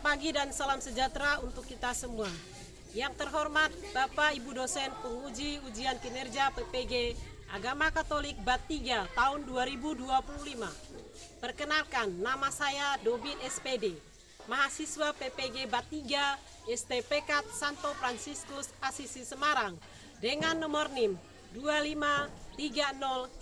pagi dan salam sejahtera untuk kita semua. Yang terhormat Bapak Ibu dosen penguji ujian kinerja PPG Agama Katolik Bat 3 tahun 2025. Perkenalkan, nama saya Dobin SPD, mahasiswa PPG Bat 3 STPK Santo Fransiskus Asisi Semarang dengan nomor NIM 25309355.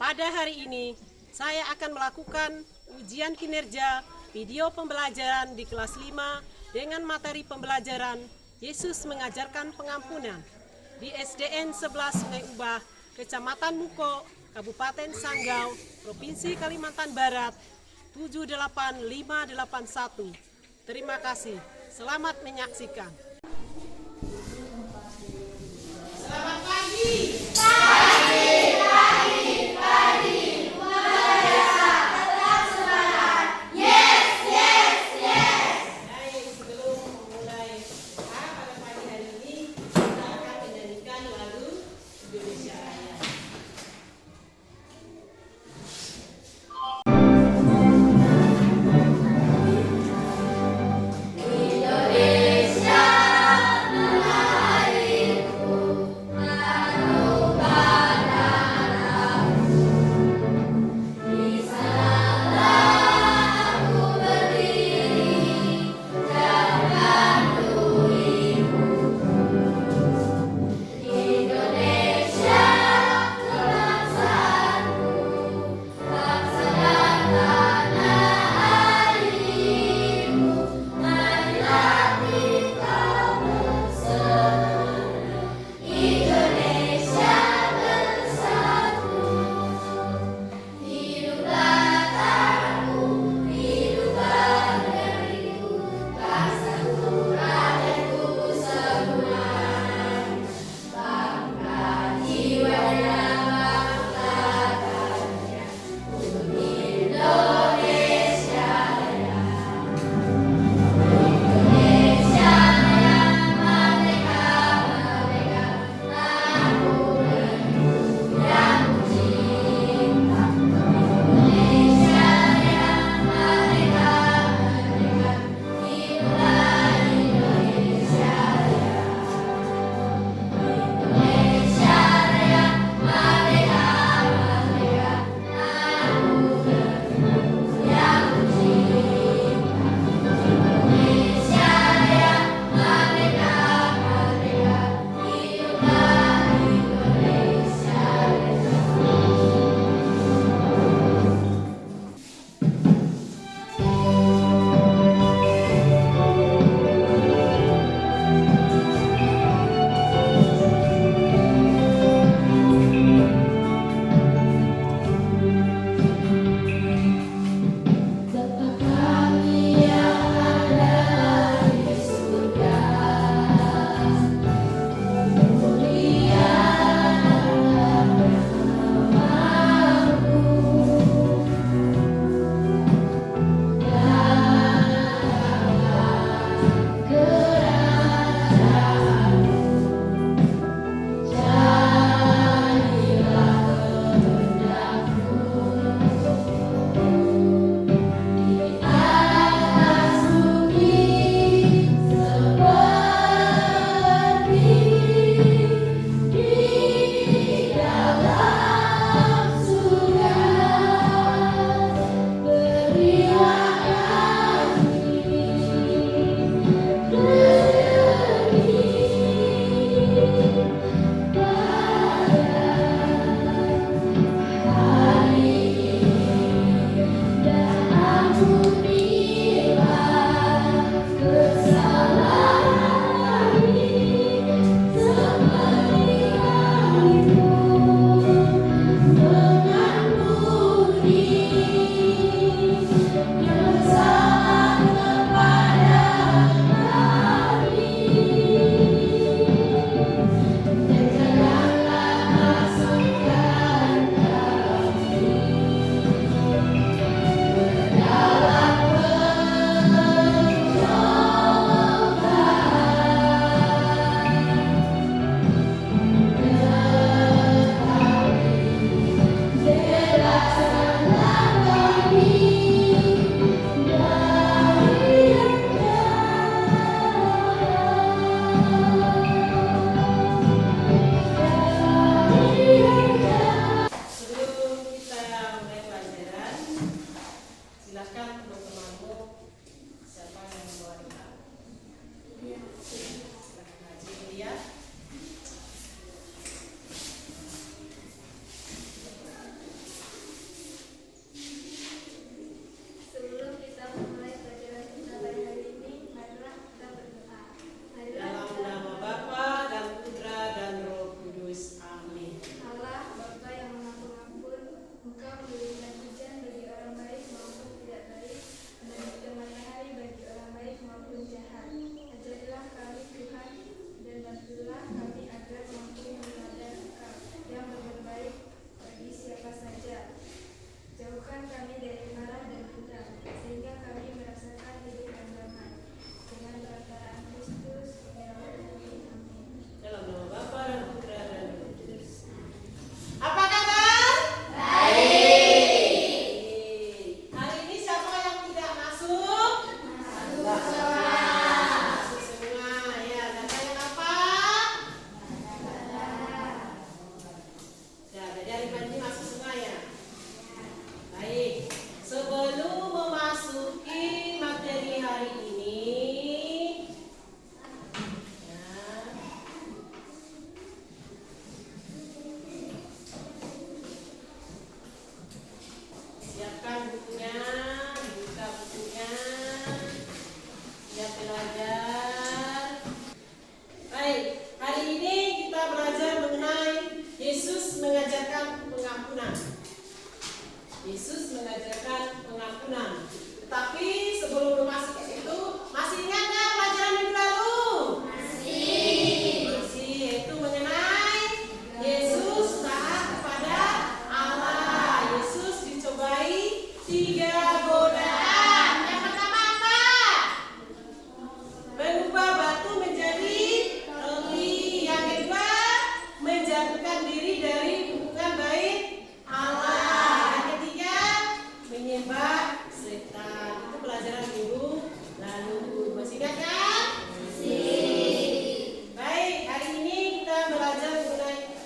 Pada hari ini saya akan melakukan ujian kinerja video pembelajaran di kelas 5 dengan materi pembelajaran Yesus mengajarkan pengampunan di SDN 11 Sungai Ubah, Kecamatan Muko, Kabupaten Sanggau, Provinsi Kalimantan Barat 78581. Terima kasih. Selamat menyaksikan. Selamat pagi. Indonesia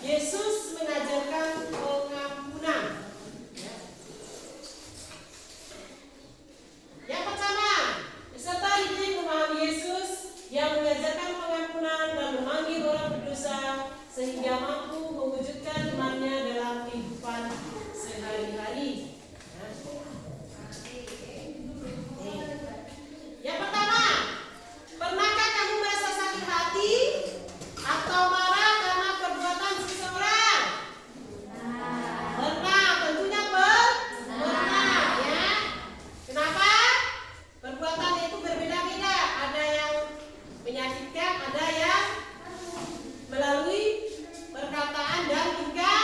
Yesus mengajarkan pengampunan. Yang pertama, peserta didik memahami Yesus yang mengajarkan pengampunan dan memanggil orang berdosa sehingga mampu mewujudkan imannya dalam kehidupan sehari-hari. Yang pertama, pernahkah kamu merasa sakit hati atau marah karena perbuatan seseorang? Pernah, tentunya pernah ya. Kenapa? Perbuatan itu berbeda-beda. Ada yang menyakitkan, ada yang melalui perkataan dan tingkah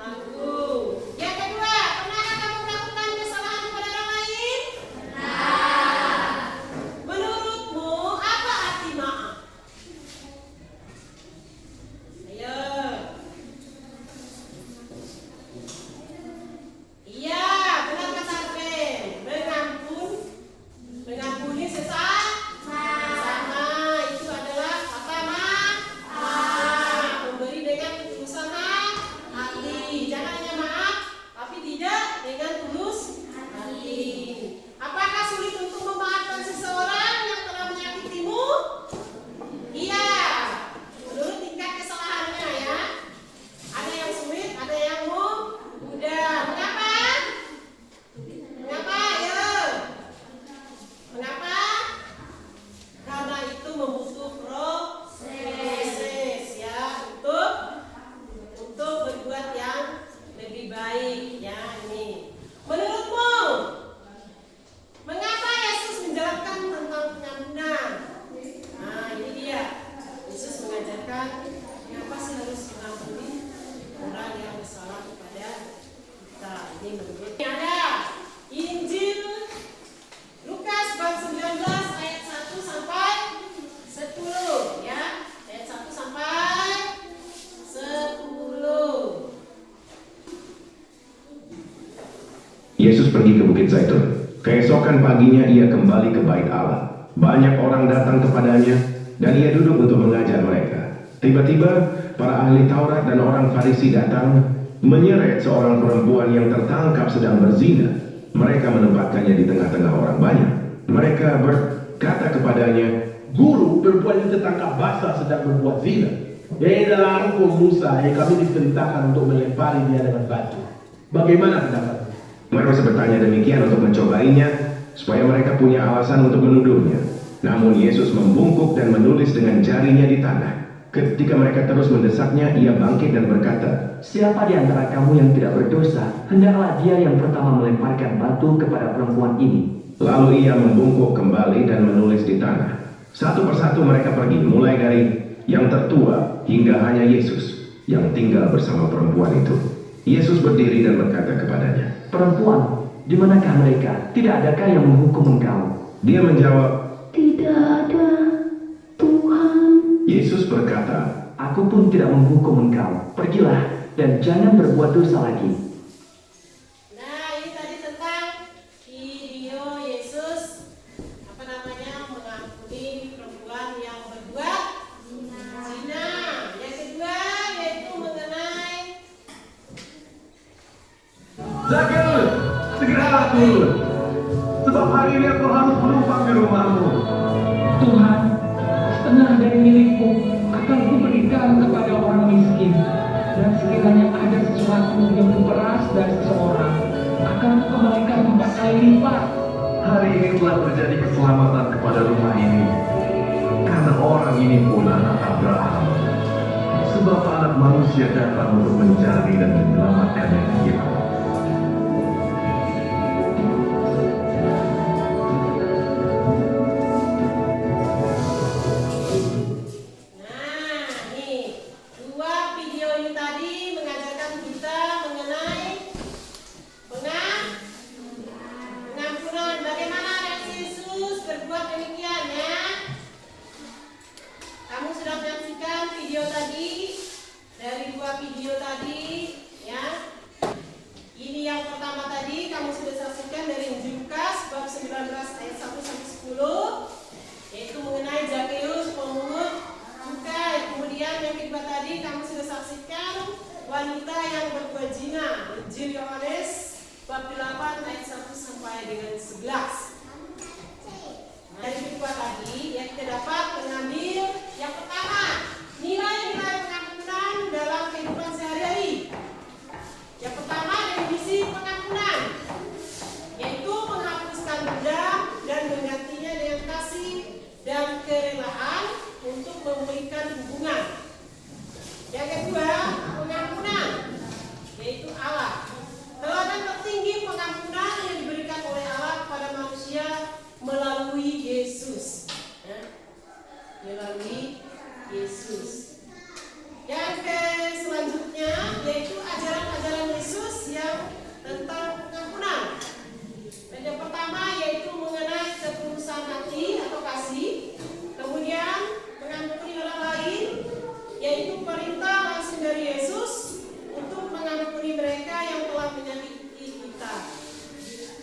laku. Yang kedua, pernahkah kamu melakukan kesalahan kepada orang lain? Menurutmu apa arti maaf? Ayo. Iya, benar kata Ben. Mengampuni sesama. Itu adalah kata maaf. Memberi dengan ketulusan hati. Jangan hanya maaf, tapi tidak dengan tulus hati. Apakah sulit untuk memaafkan seseorang yang telah menyakitimu? Iya, menurut tingkat kesalahannya ya. Ada yang sulit, ada yang mudah. Mengapa? Mengapa? Ayo. Mengapa? Karena itu membutuhkan proses ya, untuk berbuat yang lebih baik ya ini. Menurutmu, mengapa Yesus menjelaskan tentang pengampunan? Nah, ini dia. Yesus mengajarkan mengapa sih harus mengampuni orang yang bersalah kepada kita. Ini menurut ada Injil Lukas bab 19 ayat 1 sampai 10 ya. Ayat 1 sampai 10. Yesus pergi ke Bukit Zaitun. Keesokan paginya ia kembali ke bait Allah. Banyak orang datang kepadanya dan ia duduk untuk mengajar mereka. Tiba-tiba para ahli Taurat dan orang Farisi datang menyeret seorang perempuan yang tertangkap sedang berzina. Mereka menempatkannya di tengah-tengah orang banyak. Mereka berkata kepadanya, Guru, perempuan yang tertangkap basah sedang berbuat zina. Dalam hukum Musa, kami diperintahkan untuk melempari dia dengan batu. Bagaimana pendapatmu? mereka bertanya demikian untuk mencobainya, supaya mereka punya alasan untuk menuduhnya. Namun Yesus membungkuk dan menulis dengan jarinya di tanah. Ketika mereka terus mendesaknya, ia bangkit dan berkata, "Siapa di antara kamu yang tidak berdosa, hendaklah dia yang pertama melemparkan batu kepada perempuan ini." Lalu ia membungkuk kembali dan menulis di tanah. Satu persatu mereka pergi, mulai dari yang tertua hingga hanya Yesus yang tinggal bersama perempuan itu. Yesus berdiri dan berkata kepadanya, "Perempuan, di manakah mereka? Tidak adakah yang menghukum engkau?" Dia menjawab, "Tidak ada, Tuhan." Yesus berkata, "Aku pun tidak menghukum engkau. Pergilah dan jangan berbuat dosa lagi." Nah, ini tadi tentang video Yesus mengampuni perempuan yang berbuat zina. Yang kedua yaitu mengenai Zakheus, segeralah turun, sebab hari ini aku harus menumpang di rumahmu. Tuhan, setengah dari milikku akan kuberikan kepada orang miskin, dan sekiranya ada sesuatu yang kuperas dari seseorang, akan kukembalikan 4 kali lipat. Hari ini telah terjadi keselamatan kepada rumah ini, karena orang ini pun anak Abraham. Sebab anak manusia datang untuk mencari dan menyelamatkan yang hilang. video tadi, dari dua video tadi ya. wanita yang berbuat zina. Injil Yohanes bab 8 ayat 1 sampai dengan 11. Dari kedua tadi yang kita dapat mengambil yang pertama, nilai-nilai pengampunan dalam kehidupan sehari-hari. Yang pertama, definisi pengampunan, yaitu menghapuskan dendam dan menggantinya dengan kasih dan kerelaan untuk memulihkan hubungan. Yang kedua, pengampunan, yaitu Allah. Teladan tertinggi pengampunan yang diberikan oleh Allah kepada manusia melalui Yesus. Melalui Yesus. Yang selanjutnya yaitu ajaran-ajaran Yesus yang tentang pengampunan. Dan yang pertama yaitu mengenai ketulusan hati atau kasih. Kemudian mengampuni orang lain, yaitu perintah langsung dari Yesus untuk mengampuni mereka yang telah menyakiti kita.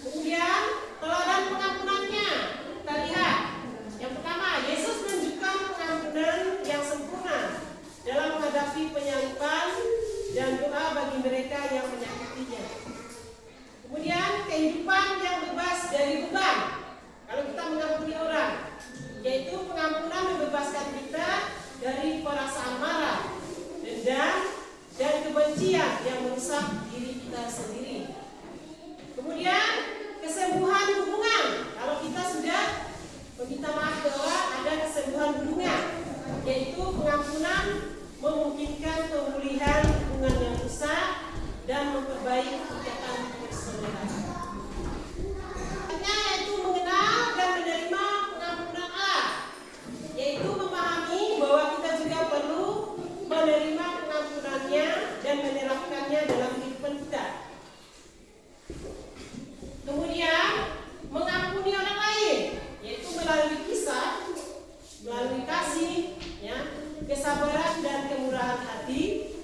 Kemudian teladan pengampunannya kita lihat. Yang pertama, Yesus menunjukkan pengampunan yang sempurna dalam menghadapi penyaliban dan doa bagi mereka yang menyakitinya. Kemudian kehidupan yang bebas dari beban kalau kita mengampuni orang, yaitu pengampunan membebaskan kita dari perasaan marah, dendam, dan kebencian yang merusak diri kita sendiri. Kemudian kesembuhan hubungan, kalau kita sudah meminta maaf bahwa ada kesembuhan hubungan, yaitu pengampunan memungkinkan pemulihan hubungan yang rusak dan memperbaiki ikatan persaudaraan. Yaitu mengenal dan menerima pengampunan Allah, yaitu memahami bahwa kita juga perlu menerima pengampunannya dan menerapkannya dalam kehidupan kita. Kemudian mengampuni orang lain, yaitu melalui kisah, melalui kasih, ya, kesabaran dan kemurahan hati,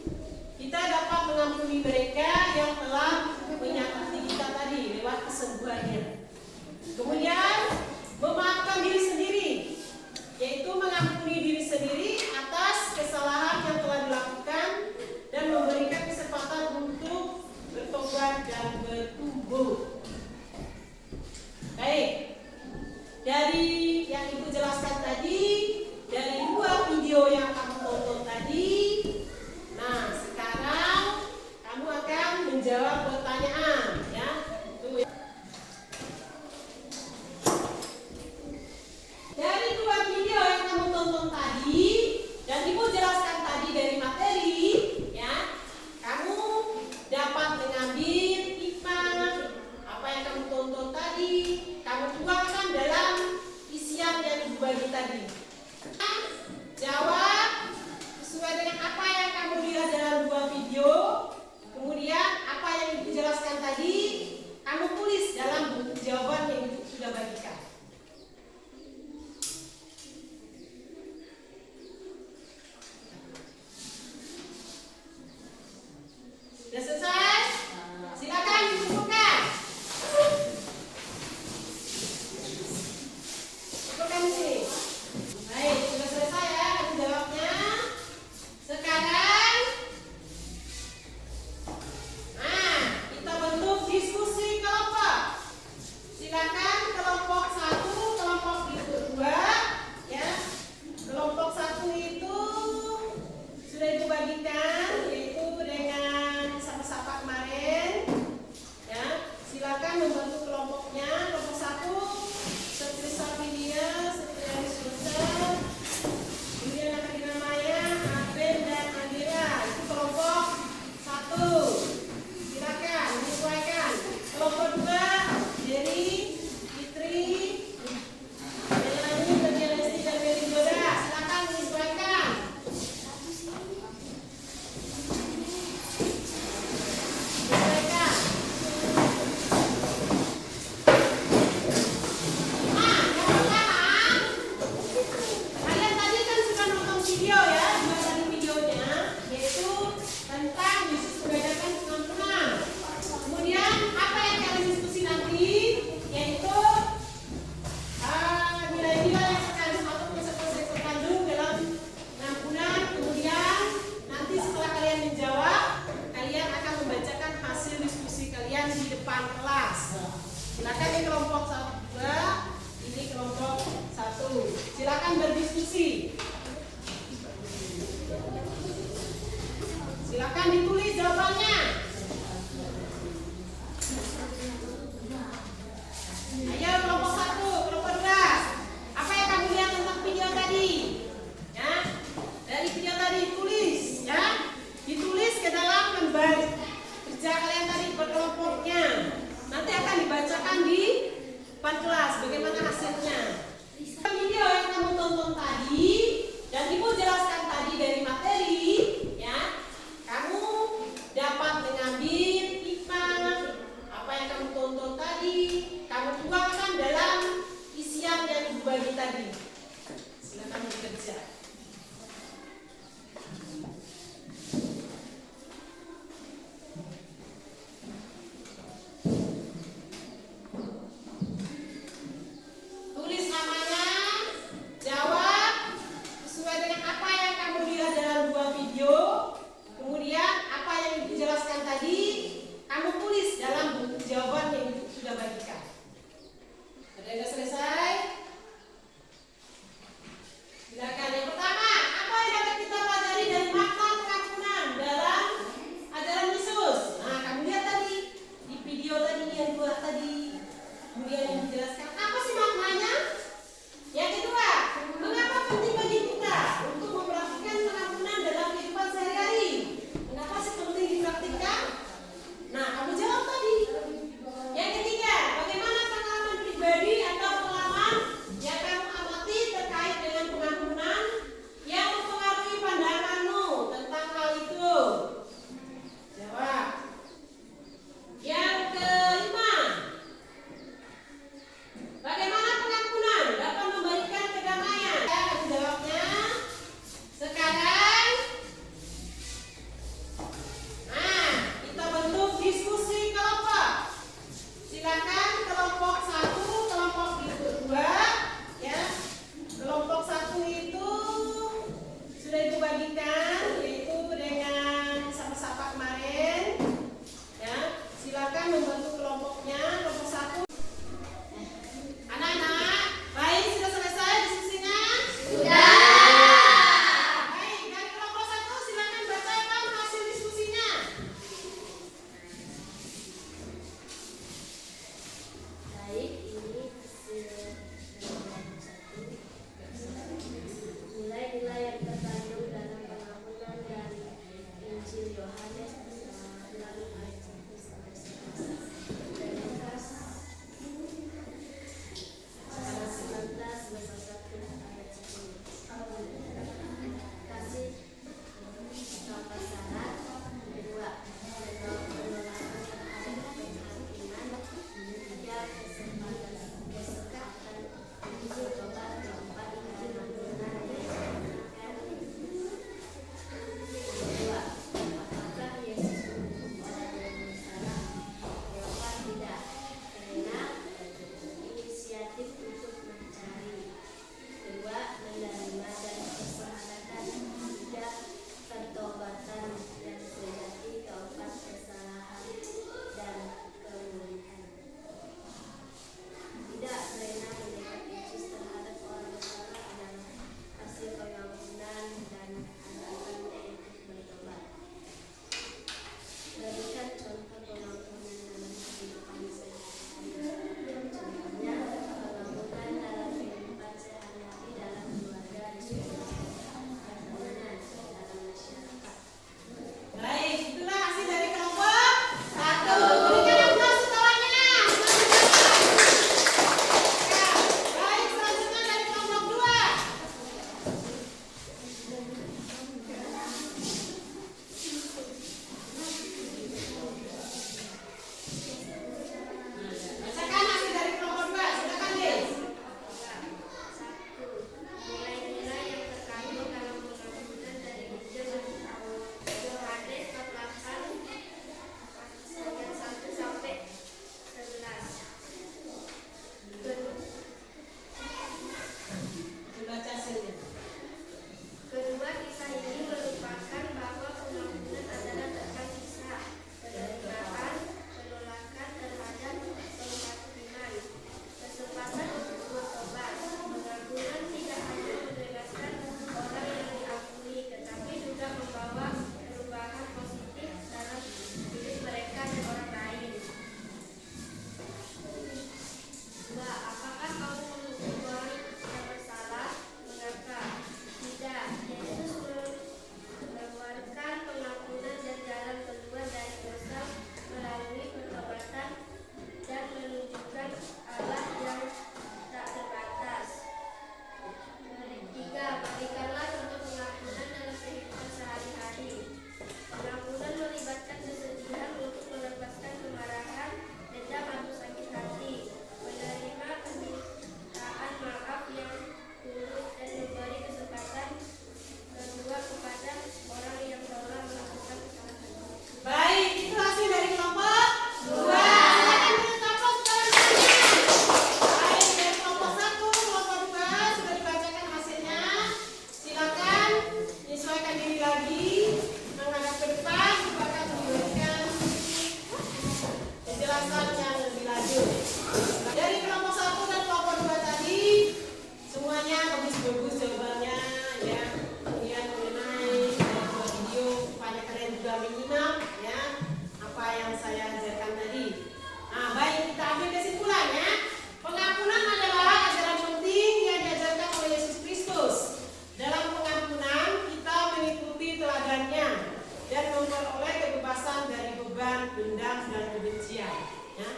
beban, dendam, dan kebencian. Ya.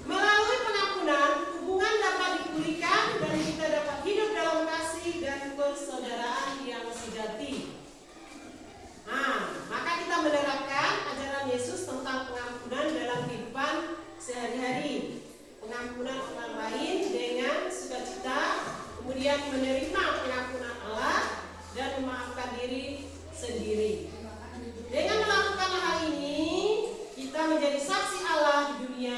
Melalui pengampunan, hubungan dapat dipulihkan dan kita dapat hidup dalam kasih dan persaudaraan yang sejati. Maka kita menerapkan ajaran Yesus tentang pengampunan dalam kehidupan sehari-hari. Pengampunan orang lain dengan sukacita, kemudian menerima pengampunan Allah dan memaafkan diri sendiri. Dengan melakukan hal ini, kita menjadi saksi Allah di dunia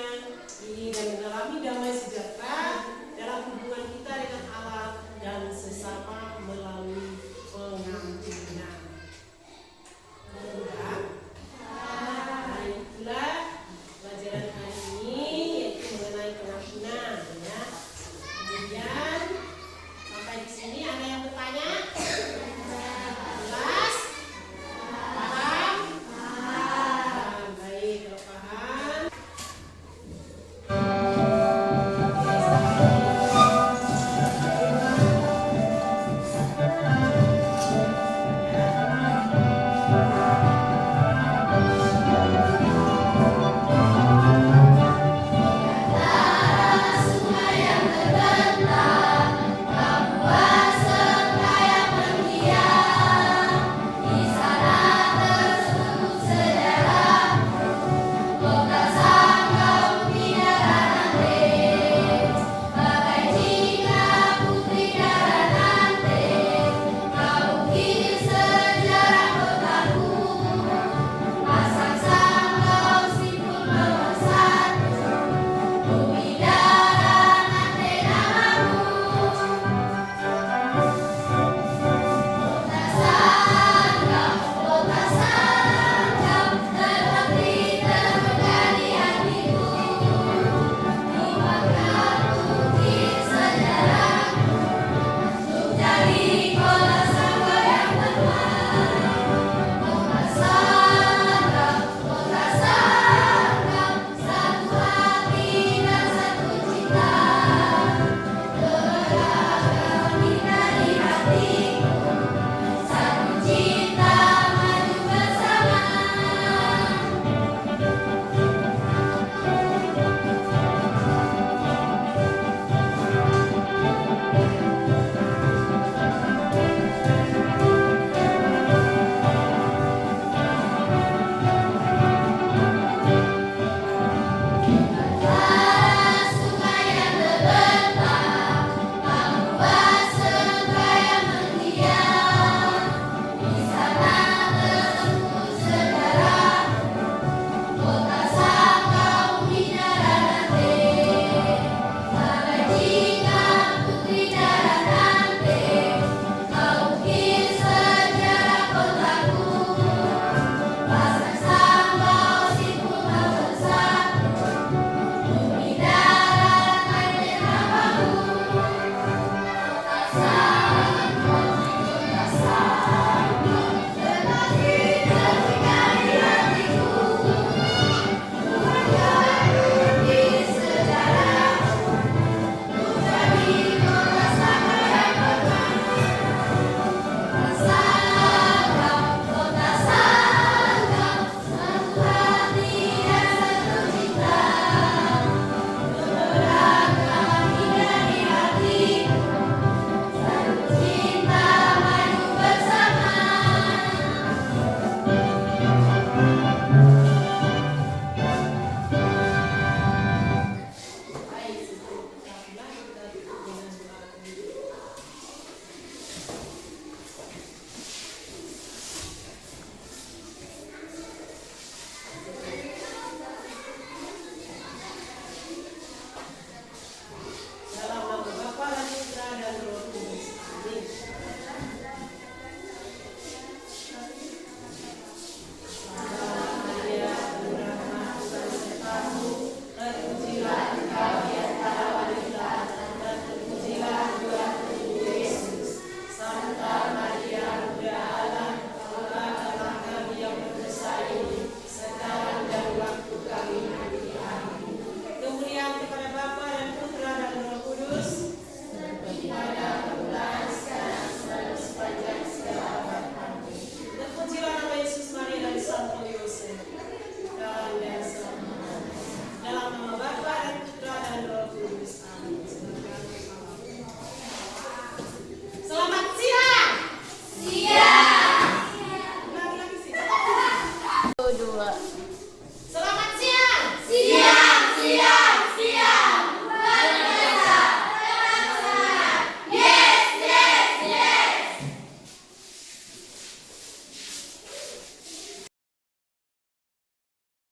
dua